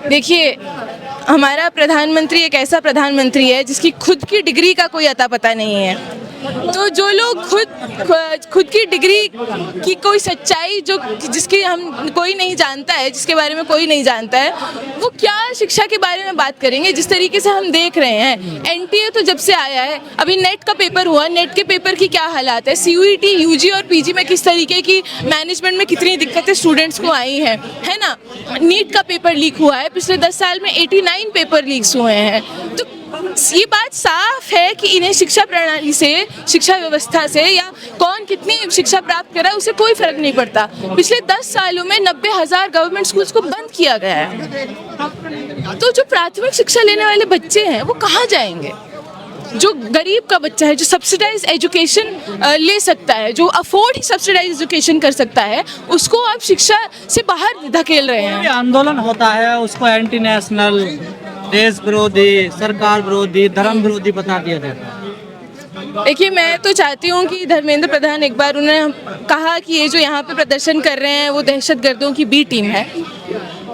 देखिए, हमारा प्रधानमंत्री एक ऐसा प्रधानमंत्री है जिसकी खुद की डिग्री का कोई अता पता नहीं है। तो जो लोग खुद की डिग्री की कोई सच्चाई जो जिसकी हम कोई नहीं जानता है, जिसके बारे में कोई नहीं जानता है, वो क्या शिक्षा के बारे में बात करेंगे। जिस तरीके से हम देख रहे हैं, एनटीए तो जब से आया है, अभी नेट का पेपर हुआ, नेट के पेपर की क्या हालात है, सीयूईटी, यूजी और पीजी में किस तरीके की मैनेजमेंट में कितनी दिक्कतें स्टूडेंट्स को आई हैं, है ना। नीट का पेपर लीक हुआ है, पिछले 10 साल में 89 पेपर लीक्स हुए हैं। तो ये बात साफ है कि इन्हें शिक्षा प्रणाली से, शिक्षा व्यवस्था से, या कौन कितनी शिक्षा प्राप्त कर रहा है उससे कोई फर्क नहीं पड़ता। पिछले 10 सालों में 90,000 गवर्नमेंट स्कूल्स को बंद किया गया है। तो जो प्राथमिक शिक्षा लेने वाले बच्चे हैं वो कहाँ जाएंगे? जो गरीब का बच्चा है, जो सब्सिडाइज एजुकेशन ले सकता है, जो अफोर्ड ही सब्सिडाइज एजुकेशन कर सकता है, उसको आप शिक्षा से बाहर धकेल रहे हैं। आंदोलन होता है उसको एंटी नेशनल, देश विरोधी, सरकार विरोधी, धर्म विरोधी बता दिया जाता है। देखिए, मैं तो चाहती हूँ कि धर्मेंद्र प्रधान, एक बार उन्होंने कहा कि ये जो यहाँ पे प्रदर्शन कर रहे हैं वो दहशतगर्दों की बी टीम है।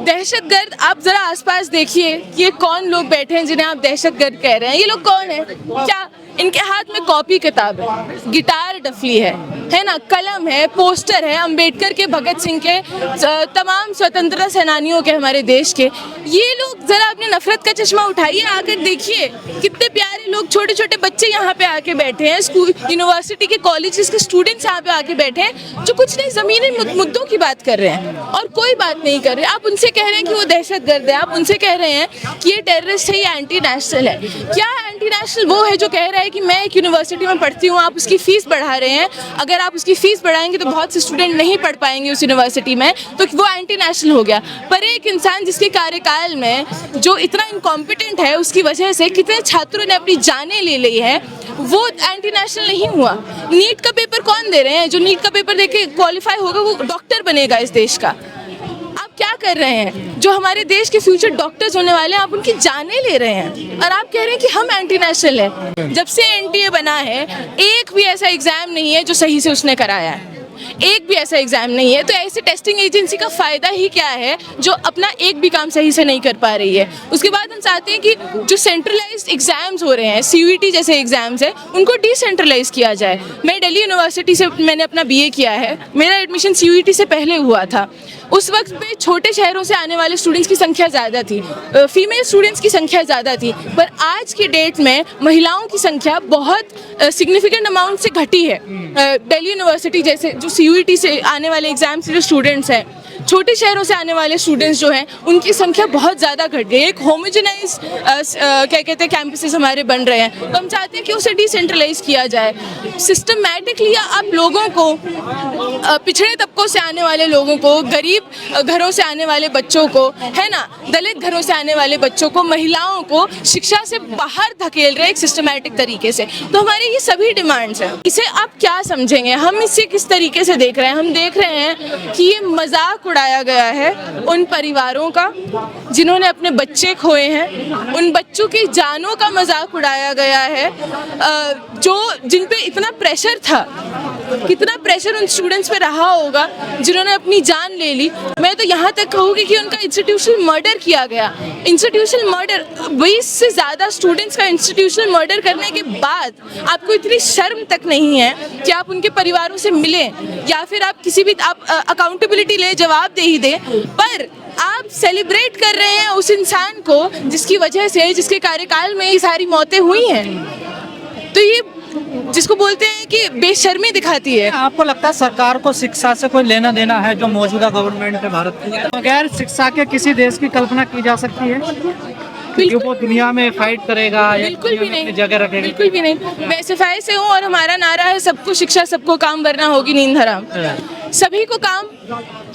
दहशतगर्द, आप जरा आसपास देखिए कि ये कौन लोग बैठे हैं जिन्हें आप दहशतगर्द कह रहे हैं। ये लोग कौन है? क्या इनके हाथ में कॉपी किताब है, गिटार डफली है ना, कलम है, पोस्टर है अंबेडकर के, भगत सिंह के, तमाम स्वतंत्रता सेनानियों के, हमारे देश के। ये लोग जरा अपने नफरत का चश्मा उठाइए, आकर देखिए कितने प्यारे लोग, छोटे छोटे बच्चे यहाँ पे आके बैठे हैं, स्कूल, यूनिवर्सिटी के, कॉलेजेस के स्टूडेंट्स यहाँ पे आके बैठे हैं, जो कुछ नहीं ज़मीनी मुद्दों की बात कर रहे हैं और कोई बात नहीं कर रहे। आप उनसे कह रहे हैं कि वो दहशतगर्द है, आप उनसे कह रहे हैं कि ये टेररिस्ट है, ये एंटी नेशनल है। क्या एंटी नेशनल वो है जो कह रहा है कि मैं एक यूनिवर्सिटी में पढ़ती हूँ, आप उसकी फीस बढ़ा रहे हैं, अगर आप उसकी फीस बढ़ाएंगे तो बहुत से स्टूडेंट नहीं पढ़ पाएंगे उस यूनिवर्सिटी में, तो वो एंटी नेशनल हो गया। पर एक इंसान जिसके कार्यकाल में जो इतना इनकॉम्पिटेंट है, उसकी वजह से कितने छात्रों ने अपनी जानें ले ली है, वो एंटी नेशनल नहीं हुआ। नीट का पेपर कौन दे रहे हैं? जो नीट का पेपर देके क्वालिफाई होगा वो डॉक्टर बनेगा इस देश का। आप क्या कर रहे हैं? जो हमारे देश के फ्यूचर डॉक्टर्स होने वाले हैं, आप उनकी जानें ले रहे हैं और आप कह रहे हैं कि हम एंटी नेशनल है। जब से एनटीए बना है, एक भी ऐसा एग्जाम नहीं है जो सही से उसने कराया है, एक भी ऐसा एग्जाम नहीं है। तो ऐसे टेस्टिंग एजेंसी का फायदा ही क्या है जो अपना एक भी काम सही से नहीं कर पा रही है। उसके बाद हम चाहते हैं कि जो सेंट्रलाइज्ड एग्जाम्स हो रहे हैं, सीयूईटी जैसे एग्जाम्स है, उनको डिसेंट्रलाइज किया जाए। मैं दिल्ली यूनिवर्सिटी से मैंने अपना बीए किया है, मेरा एडमिशन सीयूईटी से पहले हुआ था। उस वक्त पे छोटे शहरों से आने वाले स्टूडेंट्स की संख्या ज़्यादा थी, फीमेल स्टूडेंट्स की संख्या ज़्यादा थी, पर आज की डेट में महिलाओं की संख्या बहुत सिग्निफिकेंट अमाउंट से घटी है। दिल्ली यूनिवर्सिटी जैसे जो सीयूईटी से आने वाले एग्जाम से जो स्टूडेंट्स हैं, छोटे शहरों से आने वाले स्टूडेंट्स जो हैं, उनकी संख्या बहुत ज़्यादा घट गई है। एक होमोजेनाइज क्या कहते हैं कैंपसेस हमारे बन रहे हैं, तो हम चाहते हैं कि उसे डिसेंट्रलाइज किया जाए। सिस्टमैटिकली आप लोगों को, पिछड़े तबकों से आने वाले लोगों को, गरीब घरों से आने वाले बच्चों को, है ना, दलित घरों से आने वाले बच्चों को, महिलाओं को शिक्षा से बाहर धकेल रहे हैं एक सिस्टमैटिक तरीके से। तो हमारे ये सभी डिमांड्स हैं। इसे आप क्या समझेंगे? हम इसे किस तरीके से देख रहे हैं? हम देख रहे हैं कि ये मजाक उड़ाया गया है उन परिवारों का जिन्होंने अपने बच्चे खोए हैं, उन बच्चों की जानों का मजाक उड़ाया गया है, जो जिन पे इतना प्रेशर था। कितना प्रेशर उन स्टूडेंट्स पे रहा होगा जिन्होंने अपनी जान ले ली। मैं तो यहाँ तक कहूँगी कि उनका इंस्टीट्यूशनल मर्डर किया गया। इंस्टीट्यूशनल मर्डर, 20 से ज़्यादा स्टूडेंट्स का इंस्टीट्यूशनल मर्डर करने के बाद आपको इतनी शर्म तक नहीं है कि आप उनके परिवारों से मिलें, या फिर आप किसी भी आप अकाउंटेबिलिटी ले, जवाब दे ही दें। पर आप सेलिब्रेट कर रहे हैं उस इंसान को जिसकी वजह से, जिसके कार्यकाल में ये सारी मौतें हुई हैं। तो ये जिसको बोलते हैं कि बेशर्मी दिखाती है। आपको लगता है सरकार को शिक्षा से कोई लेना देना है जो मौजूदा गवर्नमेंट है भारत की? बगैर शिक्षा के किसी देश की कल्पना की जा सकती है? बिल्कुल, वो दुनिया में फाइट करेगा, बिल्कुल भी नहीं, जगह रखेगा? बिल्कुल भी नहीं। मैं SFI से हूँ और हमारा नारा है सबको शिक्षा, सबको काम, वरना होगी नींद हराम। सभी को काम।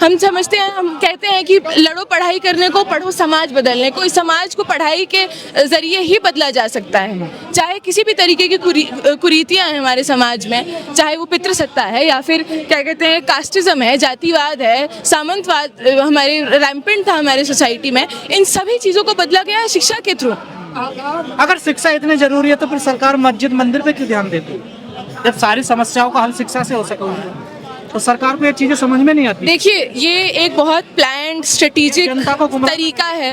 हम समझते हैं, हम कहते हैं कि लड़ो पढ़ाई करने को, पढ़ो समाज बदलने को। इस समाज को पढ़ाई के जरिए ही बदला जा सकता है। चाहे किसी भी तरीके की कुरीतियाँ हैं हमारे समाज में, चाहे वो पितृसत्ता है या फिर क्या कहते हैं कास्टिज्म है, जातिवाद है, सामंतवाद हमारे रैम्पेंट था हमारे सोसाइटी में, इन सभी चीज़ों को बदला गया है शिक्षा के थ्रू। अगर शिक्षा इतनी जरूरी है तो फिर सरकार मस्जिद मंदिर पे क्यों ध्यान देती है? जब सारी समस्याओं का हल शिक्षा से हो सके तो सरकार को ये चीजें समझ में नहीं आती। देखिए, ये एक बहुत प्लान प्लान्ड स्ट्रेटेजिक जनता को गुमराह- तरीका है।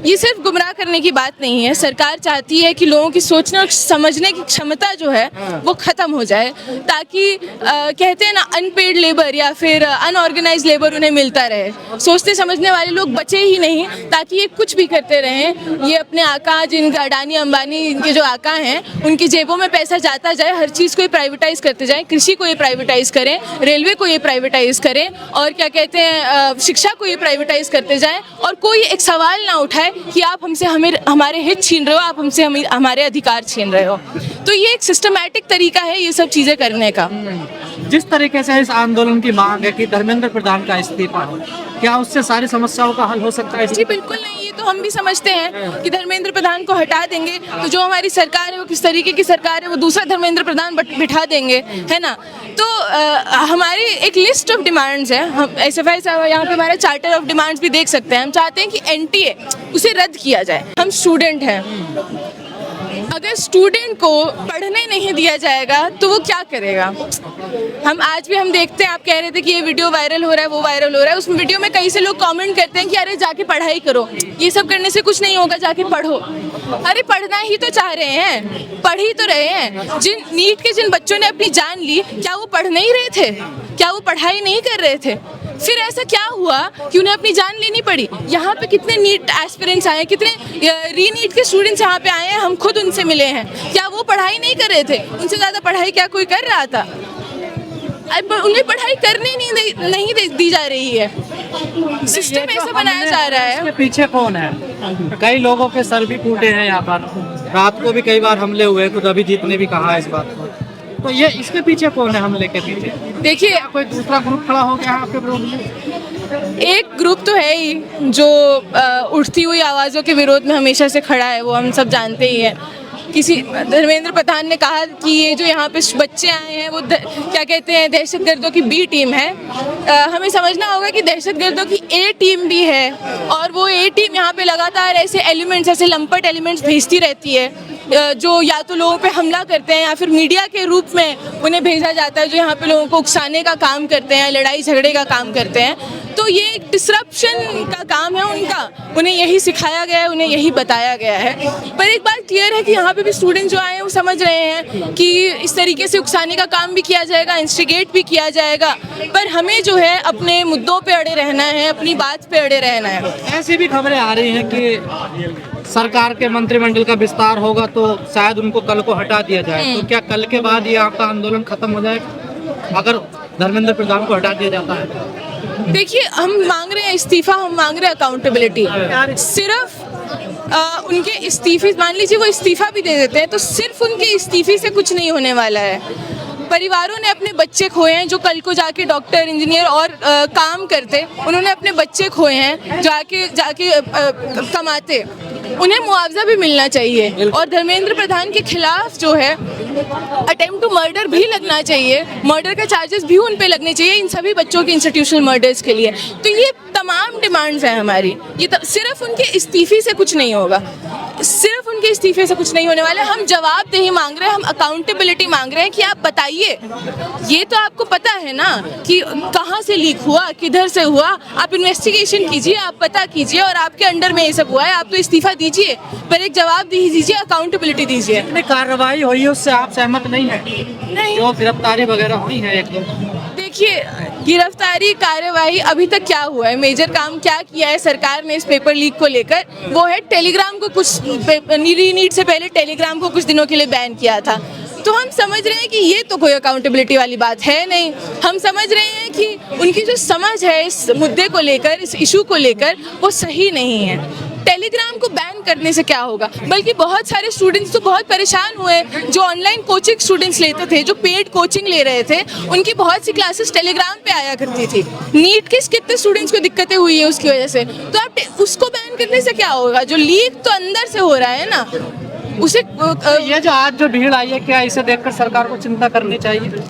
ये सिर्फ गुमराह करने की बात नहीं है। सरकार चाहती है कि लोगों की सोचने और समझने की क्षमता जो है वो खत्म हो जाए, ताकि कहते हैं ना अनपेड लेबर या फिर अनऑर्गेनाइज लेबर उन्हें मिलता रहे। सोचने समझने वाले लोग बचे ही नहीं, ताकि ये कुछ भी करते रहें। ये अपने आका, जिनका अडानी अंबानी इनके जो आका हैं, उनकी जेबों में पैसा जाता जाए, हर चीज़ को ये प्राइवेटाइज करते जाएं। कृषि को ये प्राइवेटाइज करें, रेलवे को ये प्राइवेटाइज करें, और क्या कहते हैं शिक्षा को ये प्राइवेटाइज करते जाएं, और कोई एक सवाल ना उठाए कि आप हमसे हमारे हित छीन रहे हो, आप हमसे हमारे अधिकार छीन रहे हो। तो ये एक सिस्टमैटिक तरीका है ये सब चीज़ें करने का। जिस तरीके से इस आंदोलन की मांग है कि धर्मेंद्र प्रधान का इस्तीफा हो, क्या उससे सारी समस्याओं का हल हो सकता है? जी बिल्कुल नहीं। ये तो हम भी समझते हैं कि धर्मेंद्र प्रधान को हटा देंगे तो जो हमारी सरकार है वो किस तरीके की सरकार है, वो दूसरा धर्मेंद्र प्रधान बिठा देंगे, है ना। तो हमारी एक लिस्ट ऑफ डिमांड्स है। हम SFI यहाँ पे हमारा चार्टर ऑफ डिमांड्स भी देख सकते हैं। हम चाहते हैं कि NTA उसे रद्द किया जाए। हम स्टूडेंट हैं, अगर स्टूडेंट को पढ़ने नहीं दिया जाएगा तो वो क्या करेगा। हम आज भी हम देखते हैं, आप कह रहे थे कि ये वीडियो वायरल हो रहा है, वो वायरल हो रहा है। उस वीडियो में कई से लोग कमेंट करते हैं कि अरे जाके पढ़ाई करो, ये सब करने से कुछ नहीं होगा, जाके पढ़ो। अरे पढ़ना ही तो चाह रहे हैं, पढ़ ही तो रहे हैं। नीट के जिन बच्चों ने अपनी जान ली, क्या वो पढ़ नहीं रहे थे? क्या वो पढ़ाई नहीं कर रहे थे? फिर ऐसा क्या हुआ कि उन्हें अपनी जान लेनी पड़ी? यहाँ पे कितने नीट एस्पिरेंट्स आए, कितने री-नीट के स्टूडेंट्स यहाँ पे आए हैं, हम खुद उनसे मिले हैं। क्या वो पढ़ाई नहीं कर रहे थे? उनसे ज़्यादा पढ़ाई क्या कोई कर रहा था? अब उन्हें पढ़ाई करने नहीं दी जा रही है। सिस्टम ऐसा बनाया जा रहा है। इसके पीछे कौन है? कई लोगों के सर भी टूटे हैं यहाँ पर, रात को भी कई बार हमले हुए, खुद अभिजीत ने भी कहा है इस बात को। तो ये इसके पीछे कौन है हमले के पीछे? देखिए, कोई दूसरा ग्रुप खड़ा हो गया आपके विरोध में? एक ग्रुप तो है ही जो उठती हुई आवाज़ों के विरोध में हमेशा से खड़ा है, वो हम सब जानते ही हैं। धर्मेंद्र प्रधान ने कहा कि ये जो यहाँ पे बच्चे आए हैं वो क्या कहते हैं, दहशतगर्दों की B टीम है। हमें समझना होगा कि दहशतगर्दों की A टीम भी है, और वो A टीम यहाँ पे लगातार ऐसे एलिमेंट्स, ऐसे लंपट एलिमेंट्स भेजती रहती है जो या तो लोगों पे हमला करते हैं या फिर मीडिया के रूप में उन्हें भेजा जाता है, जो यहाँ पे लोगों को उकसाने का काम करते हैं, लड़ाई झगड़े का काम करते हैं। तो ये एक डिसरप्शन का काम है उनका, उन्हें यही सिखाया गया है, उन्हें यही बताया गया है। पर एक बात क्लियर है कि यहाँ पे भी स्टूडेंट जो आए हैं वो समझ रहे हैं कि इस तरीके से उकसाने का काम भी किया जाएगा, इंस्टिगेट भी किया जाएगा, पर हमें जो है अपने मुद्दों पे अड़े रहना है, अपनी बात पे अड़े रहना है। ऐसी भी खबरें आ रही हैं कि सरकार के मंत्रिमंडल का विस्तार होगा तो शायद उनको कल को हटा दिया जाए। तो क्या कल के बाद ये आपका आंदोलन खत्म हो जाएगा अगर धर्मेंद्र प्रधान को हटा दिया जाता है? देखिए, हम मांग रहे हैं इस्तीफा, हम मांग रहे हैं अकाउंटेबिलिटी। सिर्फ उनके इस्तीफे, मान लीजिए वो इस्तीफा भी दे देते हैं तो सिर्फ उनके इस्तीफे से कुछ नहीं होने वाला है। परिवारों ने अपने बच्चे खोए हैं जो कल को जाके डॉक्टर, इंजीनियर और काम करते, उन्होंने अपने बच्चे खोए हैं जाके कमाते, उन्हें मुआवजा भी मिलना चाहिए। और धर्मेंद्र प्रधान के खिलाफ जो है अटेम्प्ट टू मर्डर भी लगना चाहिए, मर्डर का चार्जेस भी उन पे लगने चाहिए, इन सभी बच्चों के इंस्टीट्यूशनल मर्डर्स के लिए। तो ये तमाम डिमांड्स हैं हमारी। ये सिर्फ उनके इस्तीफे से कुछ नहीं होगा, सिर्फ उनके इस्तीफे से कुछ नहीं होने वाला। हम जवाबदेही मांग रहे हैं, हम अकाउंटेबिलिटी मांग रहे हैं कि आप बताइए, ये तो आपको पता है ना कि कहाँ से लीक हुआ, किधर से हुआ, आप इन्वेस्टिगेशन कीजिए, आप पता कीजिए, और आपके अंडर में ये सब हुआ है, आप तो इस्तीफा दीजिए, पर एक जवाबदेही दीजिए, अकाउंटेबिलिटी दीजिए। कार्रवाई हुई है उससे आप सहमत नहीं है? नहीं, जो गिरफ्तारी वगैरह हुई है एक दो, देखिए गिरफ्तारी कार्यवाही अभी तक क्या हुआ है, मेजर काम क्या किया है सरकार ने इस पेपर लीक को लेकर, वो है टेलीग्राम को कुछ री-नीट से पहले टेलीग्राम को कुछ दिनों के लिए बैन किया था। तो हम समझ रहे हैं कि ये तो कोई अकाउंटेबिलिटी वाली बात है नहीं। हम समझ रहे हैं कि उनकी जो समझ है इस मुद्दे को लेकर, इस इशू को लेकर, वो सही नहीं है। टेलीग्राम को बैन करने से क्या होगा, बल्कि बहुत सारे स्टूडेंट्स तो बहुत परेशान हुए जो ऑनलाइन कोचिंग स्टूडेंट्स लेते थे, जो पेड कोचिंग ले रहे थे, उनकी बहुत सी क्लासेस टेलीग्राम पे आया करती थी। नीट के कितने स्टूडेंट्स को दिक्कतें हुई है उसकी वजह से। तो आप उसको बैन करने से क्या होगा, जो लीक तो अंदर से हो रहा है ना उसे। ये जो आज जो भीड़ आई है, क्या इसे देखकर सरकार को चिंता करनी चाहिए?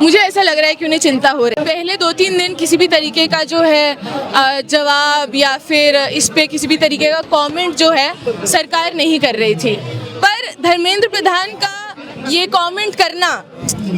मुझे ऐसा लग रहा है कि उन्हें चिंता हो रही है। पहले 2-3 दिन किसी भी तरीके का जो है जवाब या फिर इस पे किसी भी तरीके का कमेंट जो है सरकार नहीं कर रही थी, पर धर्मेंद्र प्रधान का ये कमेंट करना,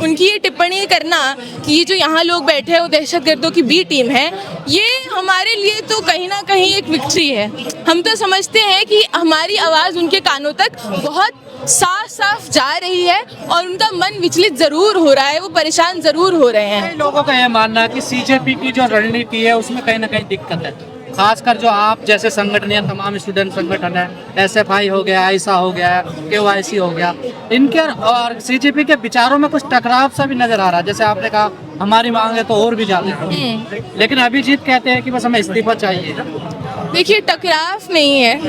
उनकी ये टिप्पणी करना कि ये जो यहाँ लोग बैठे हैं वो दहशतगर्दों की B टीम है, ये हमारे लिए तो कहीं ना कहीं एक विक्ट्री है। हम तो समझते हैं कि हमारी आवाज़ उनके कानों तक बहुत साफ साफ जा रही है और उनका मन विचलित ज़रूर हो रहा है, वो परेशान ज़रूर हो रहे हैं। कई लोगों का यह मानना है कि सीजेपी की जो रणनीति है उसमें कहीं ना कहीं दिक्कत है, खासकर जो आप जैसे संगठन या तमाम स्टूडेंट संगठन है, एसएफआई हो गया, ऐसा हो गया, केवाईसी हो गया, इनके और सीजेपी के विचारों में कुछ टकराव सा भी नजर आ रहा है। जैसे आपने कहा हमारी मांग है तो और भी ज्यादा है, लेकिन अभिजीत कहते हैं कि बस हमें इस्तीफा चाहिए। देखिए, टकराव नहीं है।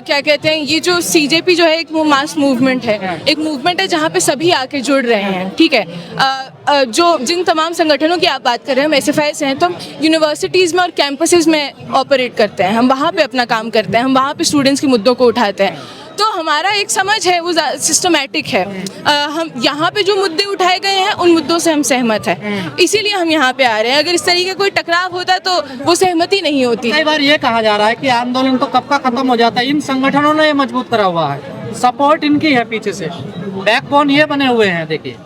क्या कहते हैं, ये जो सीजेपी जो है एक मास मूवमेंट है, एक मूवमेंट है जहाँ पे सभी आके जुड़ रहे हैं, ठीक है। जो जिन तमाम संगठनों की आप बात कर रहे हैं, हम एसएफआई से हैं, तो हम यूनिवर्सिटीज़ में और कैंपसेस में ऑपरेट करते हैं, हम वहाँ पे अपना काम करते हैं, हम वहाँ पे स्टूडेंट्स के मुद्दों को उठाते हैं। तो हमारा एक समझ है वो सिस्टमैटिक है। हम यहाँ पे जो मुद्दे उठाए गए हैं उन मुद्दों से हम सहमत हैं, इसीलिए हम यहाँ पे आ रहे हैं। अगर इस तरीके का कोई टकराव होता तो वो सहमति नहीं होती। कई बार ये कहा जा रहा है कि आंदोलन तो कब का खत्म हो जाता है, इन संगठनों ने ये मजबूत करा हुआ है, सपोर्ट इनकी है, पीछे से बैकबोन ये बने हुए हैं। देखिए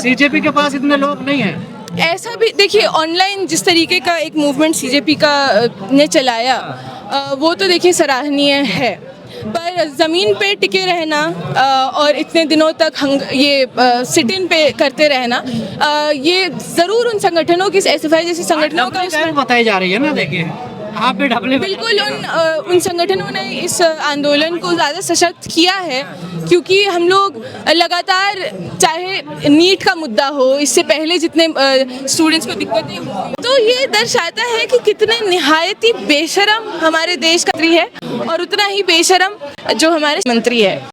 सीजेपी के पास इतने लोग नहीं हैं। ऐसा भी देखिए, ऑनलाइन जिस तरीके का एक मूवमेंट सीजेपी का ने चलाया, वो तो देखिए सराहनीय है, पर ज़मीन पे टिके रहना और इतने दिनों तक ये सिट इन पे करते रहना, ये ज़रूर उन संगठनों की, एसएफआई जैसी संगठनों का उसमें बताई जा रही है ना। देखिए आप भी ढबले बिल्कुल उन संगठनों ने इस आंदोलन को ज़्यादा सशक्त किया है, क्योंकि हम लोग लगातार, चाहे नीट का मुद्दा हो, इससे पहले जितने स्टूडेंट्स को दिक्कतें हुई, तो ये दर्शाता है कि कितने निहायत ही बेशरम हमारे देश का मंत्री है और उतना ही बेशरम जो हमारे मंत्री है।